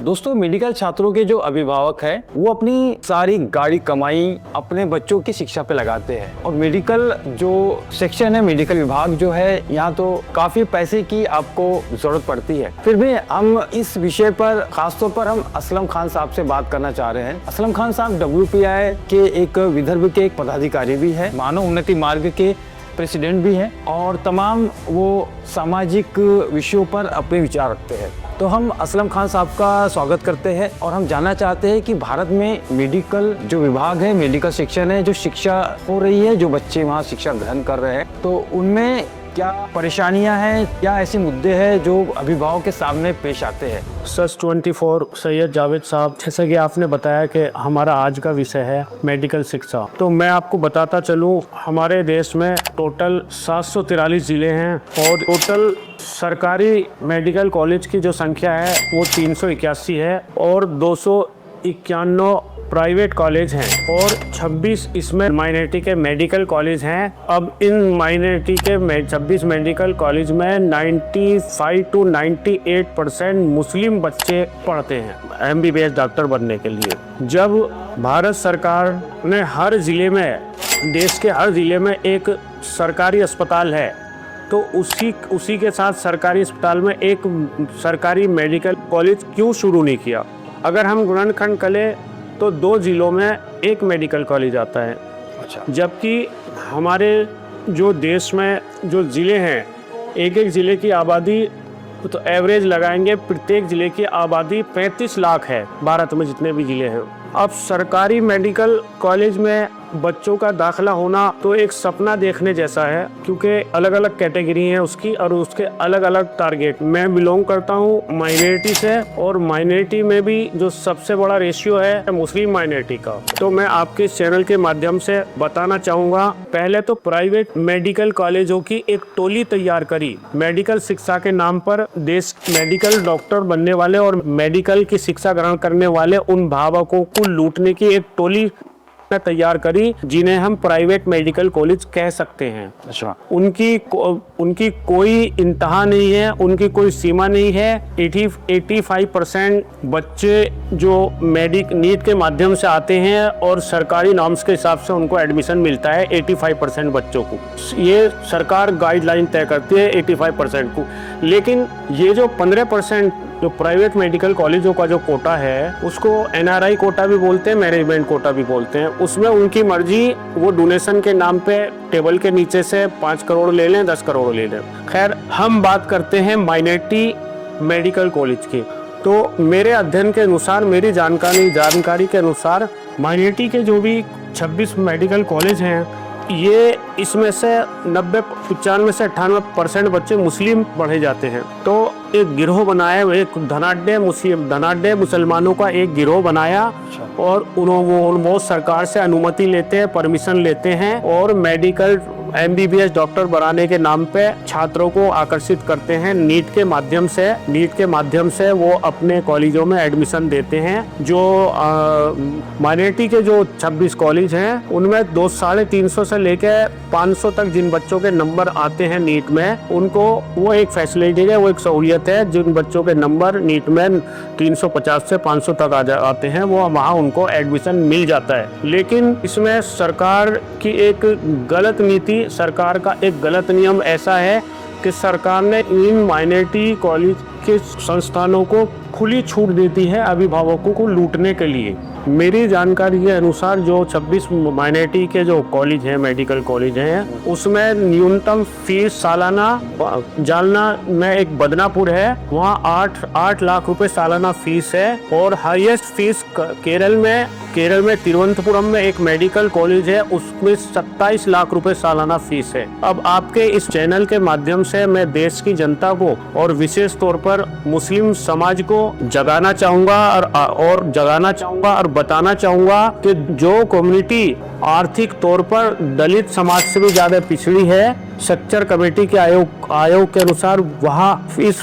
दोस्तों, मेडिकल छात्रों के जो अभिभावक हैं वो अपनी सारी गाड़ी कमाई अपने बच्चों की शिक्षा पे लगाते हैं और मेडिकल जो सेक्शन है, मेडिकल विभाग जो है, यहाँ तो काफी पैसे की आपको जरूरत पड़ती है। फिर भी हम इस विषय पर खासतौर पर हम असलम खान साहब से बात करना चाह रहे हैं। असलम खान साहब WPI के एक विदर्भ के एक पदाधिकारी भी है, मानव उन्नति मार्ग के प्रेसिडेंट भी हैं और तमाम वो सामाजिक विषयों पर अपने विचार रखते हैं। तो हम असलम खान साहब का स्वागत करते हैं और हम जानना चाहते हैं कि भारत में मेडिकल जो विभाग है, मेडिकल सेक्शन है, जो शिक्षा हो रही है, जो बच्चे वहाँ शिक्षा ग्रहण कर रहे हैं, तो उनमें क्या परेशानियां हैं, क्या ऐसे मुद्दे हैं जो अभिभावक के सामने पेश आते हैं। सच 24 सैयद जावेद साहब, जैसा कि आपने बताया कि हमारा आज का विषय है मेडिकल शिक्षा, तो मैं आपको बताता चलूं हमारे देश में टोटल 743 ज़िले हैं और टोटल सरकारी मेडिकल कॉलेज की जो संख्या है वो 381 है और 291 प्राइवेट कॉलेज हैं और 26 इसमें माइनॉरिटी के मेडिकल कॉलेज हैं। अब इन माइनॉरिटी के 26 मेडिकल कॉलेज में 95 to 98% मुस्लिम बच्चे पढ़ते हैं MBBS डॉक्टर बनने के लिए। जब भारत सरकार ने हर ज़िले में, देश के हर ज़िले में एक सरकारी अस्पताल है, तो उसी के साथ सरकारी अस्पताल में एक सरकारी मेडिकल कॉलेज क्यों शुरू नहीं किया। अगर हम गुणनखंड करें तो 2 ज़िलों में एक मेडिकल कॉलेज आता है। अच्छा। जबकि हमारे जो देश में जो ज़िले हैं, एक ज़िले की आबादी तो एवरेज लगाएंगे, प्रत्येक ज़िले की आबादी 35 लाख है भारत में जितने भी ज़िले हैं। अब सरकारी मेडिकल कॉलेज में बच्चों का दाखिला होना तो एक सपना देखने जैसा है, क्योंकि अलग अलग कैटेगरी है उसकी और उसके अलग अलग टारगेट। मैं बिलोंग करता हूँ माइनॉरिटी से और माइनॉरिटी में भी जो सबसे बड़ा रेशियो है मुस्लिम माइनॉरिटी का। तो मैं आपके चैनल के माध्यम से बताना चाहूँगा, पहले तो प्राइवेट मेडिकल कॉलेजों की एक टोली तैयार करी मेडिकल शिक्षा के नाम पर। देश मेडिकल डॉक्टर बनने वाले और मेडिकल की शिक्षा ग्रहण करने वाले उन भावकों को लूटने की एक टोली तैयार करी, जिन्हें हम प्राइवेट मेडिकल कॉलेज कह सकते हैं। अच्छा। उनकी कोई इंतहा नहीं है, उनकी कोई सीमा नहीं है। 85% बच्चे जो नीट के माध्यम से आते हैं और सरकारी नॉर्म्स के हिसाब से उनको एडमिशन मिलता है 85% बच्चों को। ये सरकार गाइडलाइन तय करती है 85% को, लेकिन ये जो 15% जो प्राइवेट मेडिकल कॉलेजों का जो कोटा है उसको NRI कोटा भी बोलते हैं, मैनेजमेंट कोटा भी बोलते हैं। उसमें उनकी मर्जी, वो डोनेशन के नाम पे टेबल के नीचे से 5 करोड़ ले लें, 10 करोड़ ले लें। खैर, हम बात करते हैं माइनॉरिटी मेडिकल कॉलेज की। तो मेरे अध्ययन के अनुसार, मेरी जानकारी के अनुसार माइनॉरिटी के जो भी 26 मेडिकल कॉलेज हैं, ये इसमें से 95 से 98% बच्चे मुस्लिम पढ़े जाते हैं। तो एक गिरोह बनाया, एक धनाढ्य मुसलमानों का एक गिरोह बनाया और वो सरकार से अनुमति लेते हैं, परमिशन लेते हैं और मेडिकल MBBS डॉक्टर बनाने के नाम पे छात्रों को आकर्षित करते हैं। नीट के माध्यम से वो अपने कॉलेजों में एडमिशन देते हैं। जो माइनॉरिटी के जो 26 कॉलेज हैं उनमें 350 से लेकर 500 तक जिन बच्चों के नंबर आते हैं नीट में, उनको वो एक फैसिलिटी है, वो एक सहूलियत है। जिन बच्चों के नंबर नीट में 350 से 500 तक आते हैं, वो वहाँ उनको एडमिशन मिल जाता है। लेकिन इसमें सरकार की एक गलत नीति, सरकार का एक गलत नियम ऐसा है कि सरकार ने इन माइनॉरिटी कॉलेज के संस्थानों को खुली छूट देती है अभिभावकों को लूटने के लिए। मेरी जानकारी के अनुसार जो 26 माइनॉरिटी के जो कॉलेज हैं, मेडिकल कॉलेज हैं, उसमें न्यूनतम फीस सालाना, जालना में एक बदनापुर है, वहाँ 8 लाख रुपए सालाना फीस है और हाईएस्ट फीस केरल में तिरुवनंतपुरम में एक मेडिकल कॉलेज है, उसमें 27 लाख रुपए सालाना फीस है। अब आपके इस चैनल के माध्यम से मैं देश की जनता को और विशेष तौर पर मुस्लिम समाज को जगाना चाहूँगा और बताना चाहूँगा कि जो कम्युनिटी आर्थिक तौर पर दलित समाज से भी ज़्यादा पिछड़ी है, स्ट्रक्चर कमेटी के आयोग के अनुसार वहाँ फीस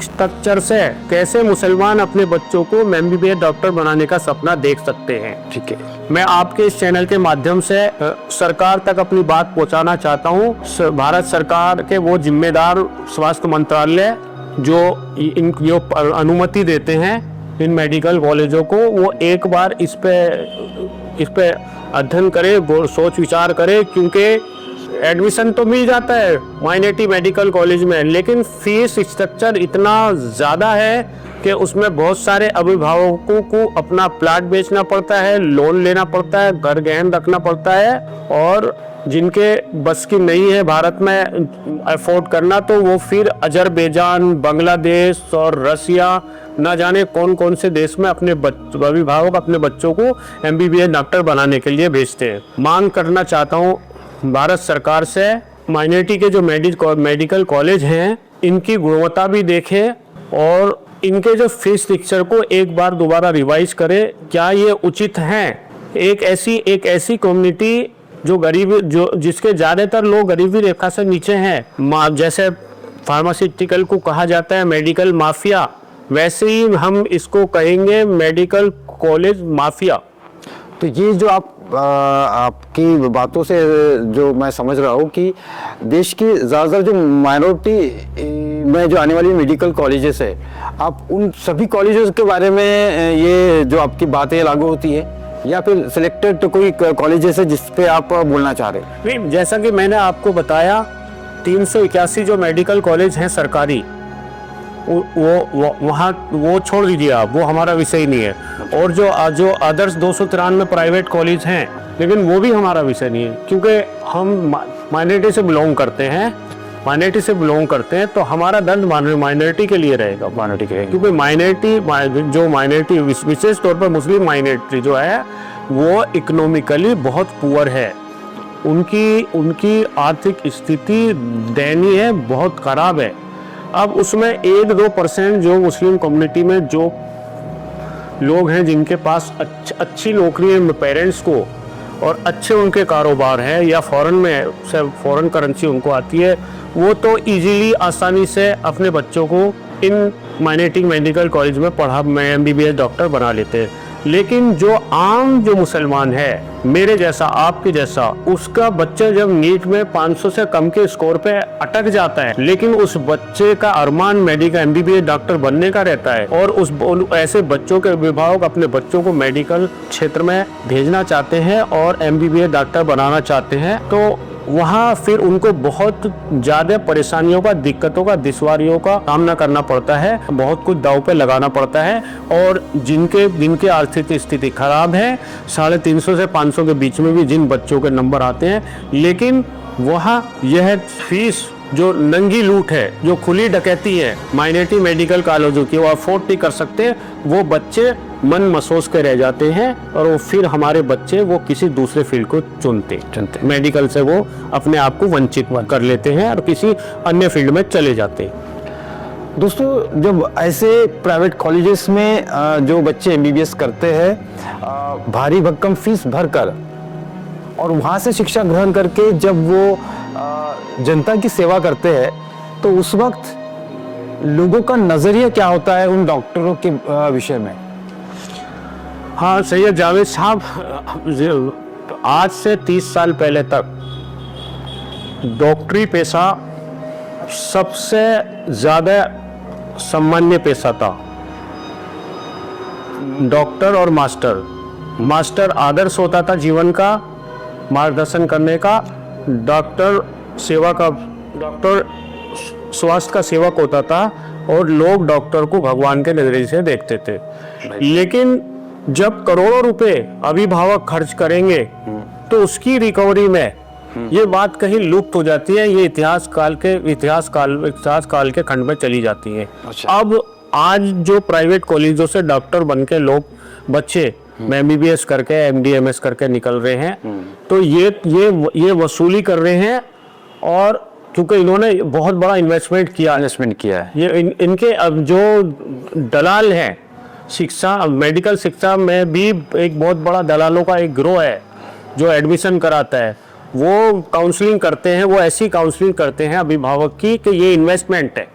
स्ट्रक्चर से कैसे मुसलमान अपने बच्चों को MBBS डॉक्टर बनाने का सपना देख सकते हैं। ठीक है, मैं आपके इस चैनल के माध्यम से सरकार तक अपनी बात पहुंचाना चाहता हूं। भारत सरकार के वो जिम्मेदार स्वास्थ्य मंत्रालय जो इनको अनुमति देते हैं इन मेडिकल कॉलेजों को, वो एक बार इस पे अध्ययन करे, सोच विचार करे, क्योंकि एडमिशन तो मिल जाता है माइनॉरिटी मेडिकल कॉलेज में, लेकिन फीस स्ट्रक्चर इतना ज़्यादा है कि उसमें बहुत सारे अभिभावकों को अपना प्लाट बेचना पड़ता है, लोन लेना पड़ता है, घर गहन रखना पड़ता है, और जिनके बस की नहीं है भारत में अफोर्ड करना, तो वो फिर अजरबैजान, बांग्लादेश और रसिया, ना जाने कौन कौन से देश में अपने अभिभावक अपने बच्चों को MBBS डॉक्टर बनाने के लिए भेजते हैं। मांग करना चाहता हूँ भारत सरकार से, माइनॉरिटी के जो मेडिकल कॉलेज हैं इनकी गुणवत्ता भी देखें और इनके जो फीस स्ट्रक्चर को एक बार दोबारा रिवाइज करें। क्या ये उचित हैं? एक ऐसी कम्युनिटी जो गरीबी, जो जिसके ज़्यादातर लोग गरीबी रेखा से नीचे हैं, जैसे फार्मास्यूटिकल को कहा जाता है मेडिकल माफिया, वैसे ही हम इसको कहेंगे मेडिकल कॉलेज माफिया। तो ये जो आपकी बातों से जो मैं समझ रहा हूँ कि देश की ज़्यादातर जो माइनॉरिटी में जो आने वाली मेडिकल कॉलेजेस है, आप उन सभी कॉलेजेस के बारे में ये जो आपकी बातें लागू होती है, या फिर सिलेक्टेड तो कोई कॉलेजेस है जिस पे आप बोलना चाह रहे हैं? नहीं, जैसा कि मैंने आपको बताया 381 जो मेडिकल कॉलेज हैं सरकारी, वो छोड़ दीजिए आप, वो हमारा विषय ही नहीं है। और जो अदर्स 293 प्राइवेट कॉलेज हैं, लेकिन वो भी हमारा विषय नहीं है, क्योंकि हम माइनॉरिटी से बिलोंग करते हैं, तो हमारा दंड माइनॉरिटी के लिए रहेगा, क्योंकि माइनॉरिटी विशेष तौर पर मुस्लिम माइनॉरिटी जो है वो इकोनॉमिकली बहुत पुअर है, उनकी आर्थिक स्थिति दयनीय है, बहुत खराब है। अब उसमें 1-2% जो मुस्लिम कम्युनिटी में जो लोग हैं जिनके पास अच्छी नौकरी है पेरेंट्स को, और अच्छे उनके कारोबार है, या फॉरेन करेंसी उनको आती है, वो तो इजीली आसानी से अपने बच्चों को इन माइनॉरिटी मेडिकल कॉलेज में MBBS डॉक्टर बना लेते हैं। लेकिन जो मुसलमान है, मेरे जैसा, आपके जैसा, उसका बच्चा जब नीट में 500 से कम के स्कोर पे अटक जाता है, लेकिन उस बच्चे का अरमान मेडिकल MBBS डॉक्टर बनने का रहता है, और ऐसे बच्चों के अभिभावक अपने बच्चों को मेडिकल क्षेत्र में भेजना चाहते हैं और MBBS डॉक्टर बनाना चाहते हैं, तो वहाँ फिर उनको बहुत ज़्यादा परेशानियों का, दिक्कतों का, दुश्वारियों का सामना करना पड़ता है, बहुत कुछ दांव पे लगाना पड़ता है। और जिनके आर्थिक स्थिति खराब है, 350 से 500 के बीच में भी जिन बच्चों के नंबर आते हैं, लेकिन वहाँ यह फीस जो नंगी लूट है, जो खुली डकैती है माइनॉरिटी मेडिकल कॉलेजों की, वो अफोर्ड नहीं कर सकते, वो बच्चे मन महसूस के रह जाते हैं, और वो फिर हमारे बच्चे वो किसी दूसरे फील्ड को चुनते मेडिकल से वो अपने आप को वंचित कर लेते हैं और किसी अन्य फील्ड में चले जाते हैं। दोस्तों, जब ऐसे प्राइवेट कॉलेजेस में जो बच्चे MBBS करते हैं भारी भरकम फीस भरकर, और वहाँ से शिक्षा ग्रहण करके जब वो जनता की सेवा करते हैं, तो उस वक्त लोगों का नजरिया क्या होता है उन डॉक्टरों के विषय में? हाँ, सैयद जावेद साहब, आज से 30 साल पहले तक डॉक्टरी पेशा सबसे ज़्यादा सम्मान्य पेशा था। डॉक्टर और मास्टर आदर्श होता था जीवन का, मार्गदर्शन करने का। डॉक्टर स्वास्थ्य का सेवक होता था, और लोग डॉक्टर को भगवान के नजरिए से देखते थे। लेकिन जब करोड़ों रुपए अभिभावक खर्च करेंगे, तो उसकी रिकवरी में ये बात कहीं लुप्त हो जाती है, ये इतिहास काल के खंड में चली जाती है। अच्छा। अब आज जो प्राइवेट कॉलेजों से डॉक्टर बनके लोग बच्चे MBBS करके MD/MS करके निकल रहे हैं, तो ये वसूली कर रहे हैं, और क्योंकि इन्होंने बहुत बड़ा इन्वेस्टमेंट किया है, ये इनके अब जो दलाल हैं मेडिकल शिक्षा में भी एक बहुत बड़ा दलालों का एक गिरोह है जो एडमिशन कराता है। वो काउंसलिंग करते हैं, वो ऐसी काउंसलिंग करते हैं अभिभावक की कि ये इन्वेस्टमेंट है,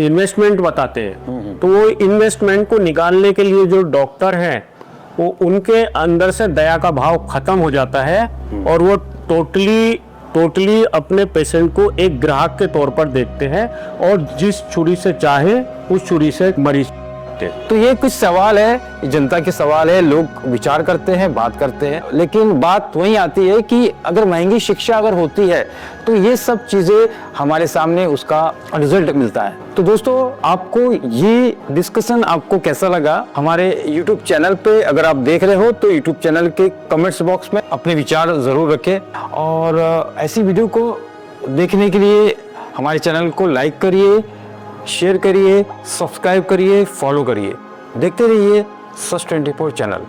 इन्वेस्टमेंट बताते हैं। तो वो इन्वेस्टमेंट को निकालने के लिए जो डॉक्टर हैं, वो उनके अंदर से दया का भाव खत्म हो जाता है, और वो टोटली अपने पेशेंट को एक ग्राहक के तौर पर देखते हैं, और जिस छुरी से चाहे उस छुरी से मरीज सकते। तो ये कुछ सवाल है, ये जनता के सवाल है, लोग विचार करते हैं, बात करते हैं, लेकिन बात वही आती है कि अगर महंगी शिक्षा अगर होती है तो ये सब चीजें हमारे सामने उसका रिजल्ट मिलता है। तो दोस्तों, आपको ये डिस्कशन आपको कैसा लगा? हमारे YouTube चैनल पे अगर आप देख रहे हो तो YouTube चैनल के कमेंट्स बॉक्स में अपने विचार जरूर रखें, और ऐसी वीडियो को देखने के लिए हमारे चैनल को लाइक करिए, शेयर करिए, सब्सक्राइब करिए, फॉलो करिए। देखते रहिए सच 24 चैनल।